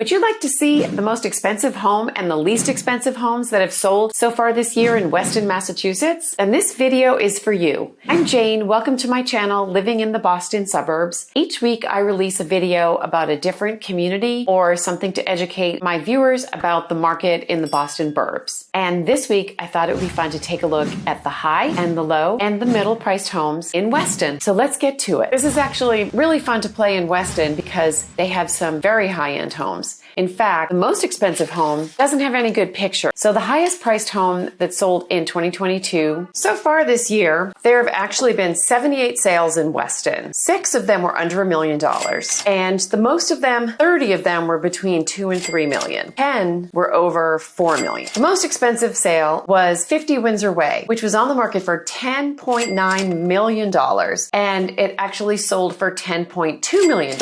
Would you like to see the most expensive home and the least expensive homes that have sold so far this year in Weston, Massachusetts? Then this video is for you. I'm Jane. Welcome to my channel, Living in the Boston Suburbs. Each week I release a video about a different community or something to educate my viewers about the market in the Boston burbs. And this week I thought it would be fun to take a look at the high and the low and the middle priced homes in Weston. So let's get to it. This is actually really fun to play in Weston because they have some very high-end homes. In fact, the most expensive home doesn't have any good picture. So the highest priced home that sold in 2022, so far this year, there have actually been 78 sales in Weston. 6 of them were under $1 million. And the most of them, 30 of them were between 2 and 3 million. 10 were over 4 million. The most expensive sale was 50 Windsor Way, which was on the market for $10.9 million. And it actually sold for $10.2 million.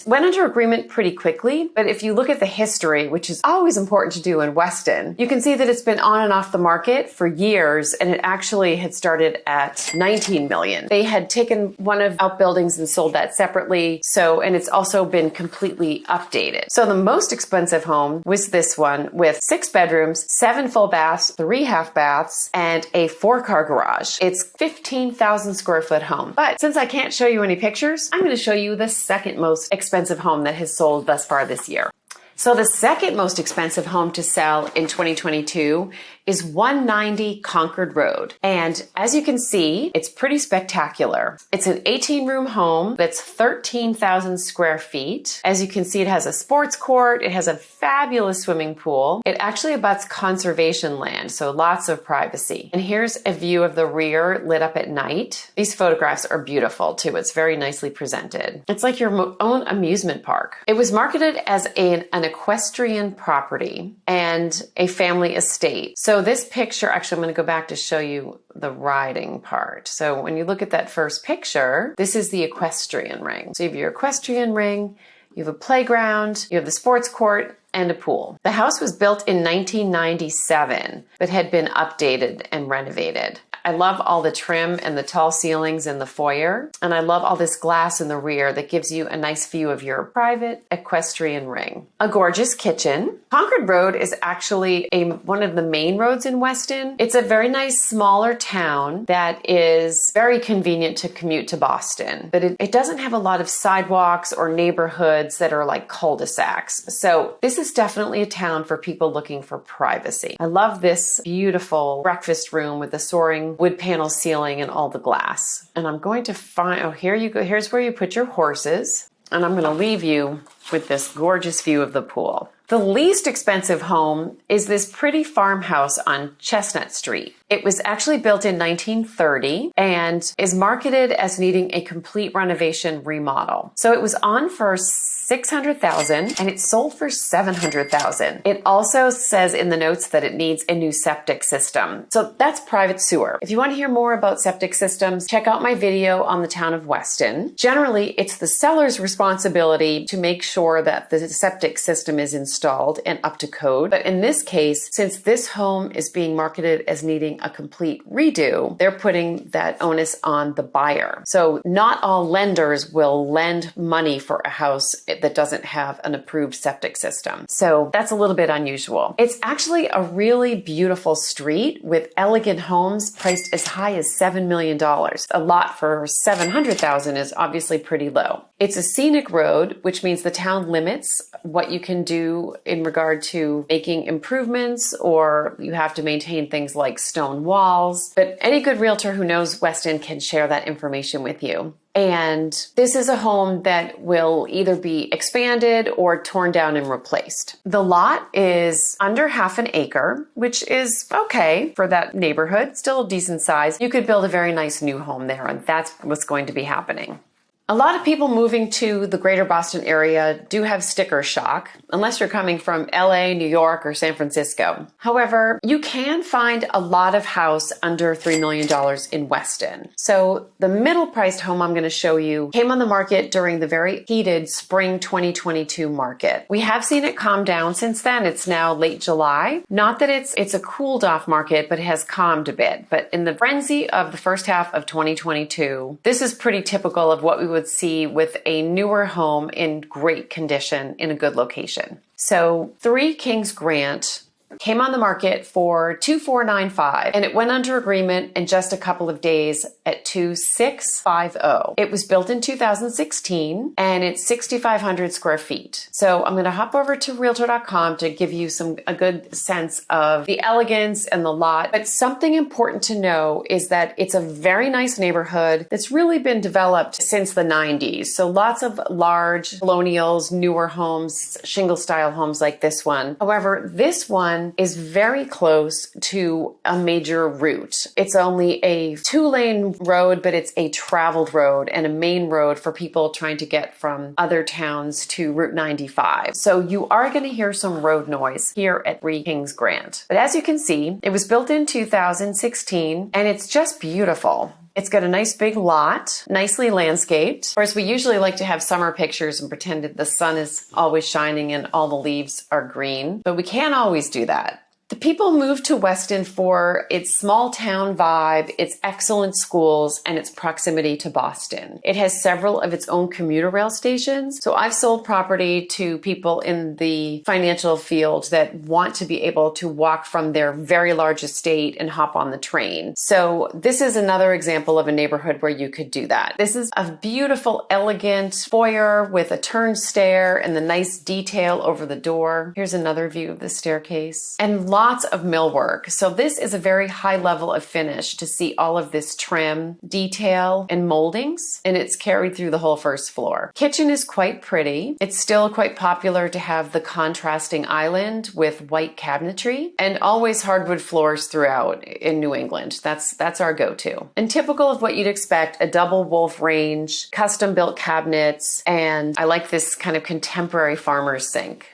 Went under agreement pretty quickly, but if you look at the history, which is always important to do in Weston, you can see that it's been on and off the market for years, and it actually had started at 19 million. They had taken one of outbuildings and sold that separately, and it's also been completely updated. So the most expensive home was this one with 6 bedrooms, 7 full baths, 3 half baths, and a 4-car garage. It's 15,000 square foot home. But since I can't show you any pictures, I'm going to show you the second most expensive home that has sold thus far this year. So the second most expensive home to sell in 2022 is 190 Concord Road. And as you can see, it's pretty spectacular. It's an 18-room home that's 13,000 square feet. As you can see, it has a sports court. It has a fabulous swimming pool. It actually abuts conservation land, so lots of privacy. And here's a view of the rear lit up at night. These photographs are beautiful too. It's very nicely presented. It's like your own amusement park. It was marketed as an equestrian property and a family estate. So this picture, actually, I'm going to go back to show you the riding part. So when you look at that first picture, this is the equestrian ring. So you have your equestrian ring, you have a playground, you have the sports court, and a pool. The house was built in 1997, but had been updated and renovated. I love all the trim and the tall ceilings in the foyer, and I love all this glass in the rear that gives you a nice view of your private equestrian ring. A gorgeous kitchen. Concord Road is actually one of the main roads in Weston. It's a very nice smaller town that is very convenient to commute to Boston, but it doesn't have a lot of sidewalks or neighborhoods that are like cul-de-sacs. So this is definitely a town for people looking for privacy. I love this beautiful breakfast room with the soaring wood panel ceiling and all the glass. And I'm going to find, oh, here you go. Here's where you put your horses. And I'm going to leave you with this gorgeous view of the pool. The least expensive home is this pretty farmhouse on Chestnut Street. It was actually built in 1930 and is marketed as needing a complete renovation remodel. So it was on for $600,000 and it sold for $700,000. It also says in the notes that it needs a new septic system. So that's private sewer. If you want to hear more about septic systems, check out my video on the town of Weston. Generally, it's the seller's responsibility to make sure that the septic system is installed and up to code. But in this case, since this home is being marketed as needing a complete redo, they're putting that onus on the buyer. So not all lenders will lend money for a house that doesn't have an approved septic system. So that's a little bit unusual. It's actually a really beautiful street with elegant homes priced as high as $7 million. A lot for $700,000 is obviously pretty low. It's a scenic road, which means the town limits what you can do in regard to making improvements, or you have to maintain things like stone walls. But any good realtor who knows Weston can share that information with you. And this is a home that will either be expanded or torn down and replaced. The lot is under half an acre, which is okay for that neighborhood, still a decent size. You could build a very nice new home there, and that's what's going to be happening. A lot of people moving to the greater Boston area do have sticker shock, unless you're coming from LA, New York, or San Francisco. However, you can find a lot of house under $3 million in Weston. So the middle priced home I'm going to show you came on the market during the very heated spring 2022 market. We have seen it calm down since then. It's now late July. Not that it's a cooled off market, but it has calmed a bit. But in the frenzy of the first half of 2022, this is pretty typical of what we would would see with a newer home in great condition in a good location. So 3 Kings Grant came on the market for $2,495 and it went under agreement in just a couple of days at $2,650. It was built in 2016 and it's 6,500 square feet. So I'm going to hop over to realtor.com to give you a good sense of the elegance and the lot. But something important to know is that it's a very nice neighborhood that's really been developed since the 90s. So lots of large colonials, newer homes, shingle style homes like this one. However, this one is very close to a major route. It's only a 2-lane road, but it's a traveled road and a main road for people trying to get from other towns to Route 95. So you are going to hear some road noise here at 3 Kings Grant. But as you can see, it was built in 2016 and it's just beautiful. It's got a nice big lot, nicely landscaped. Of course, we usually like to have summer pictures and pretend that the sun is always shining and all the leaves are green, but we can't always do that. The people moved to Weston for its small town vibe, its excellent schools, and its proximity to Boston. It has several of its own commuter rail stations. So I've sold property to people in the financial field that want to be able to walk from their very large estate and hop on the train. So this is another example of a neighborhood where you could do that. This is a beautiful, elegant foyer with a turned stair and the nice detail over the door. Here's another view of the staircase. And lots of millwork. So this is a very high level of finish to see all of this trim, detail, and moldings, and it's carried through the whole first floor. Kitchen is quite pretty. It's still quite popular to have the contrasting island with white cabinetry, and always hardwood floors throughout in New England. That's our go-to. And typical of what you'd expect, a double wolf range, custom-built cabinets, and I like this kind of contemporary farmer's sink.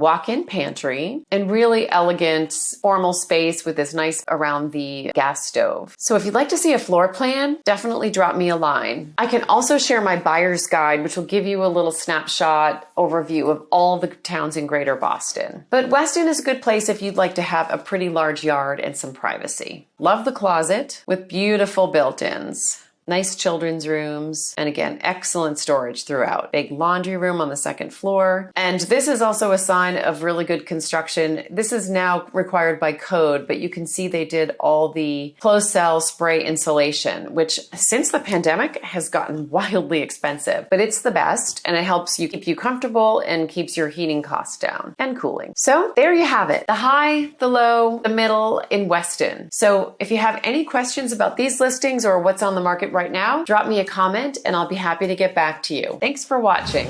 Walk-in pantry, and really elegant formal space with this nice around the gas stove. So if you'd like to see a floor plan, definitely drop me a line. I can also share my buyer's guide, which will give you a little snapshot overview of all the towns in Greater Boston. But Weston is a good place if you'd like to have a pretty large yard and some privacy. Love the closet with beautiful built-ins. Nice children's rooms, and again, excellent storage throughout. Big laundry room on the second floor. And this is also a sign of really good construction. This is now required by code, but you can see they did all the closed cell spray insulation, which since the pandemic has gotten wildly expensive, but it's the best and it helps you keep you comfortable and keeps your heating costs down and cooling. So there you have it. The high, the low, the middle in Weston. So if you have any questions about these listings or what's on the market right now, drop me a comment and I'll be happy to get back to you. Thanks for watching.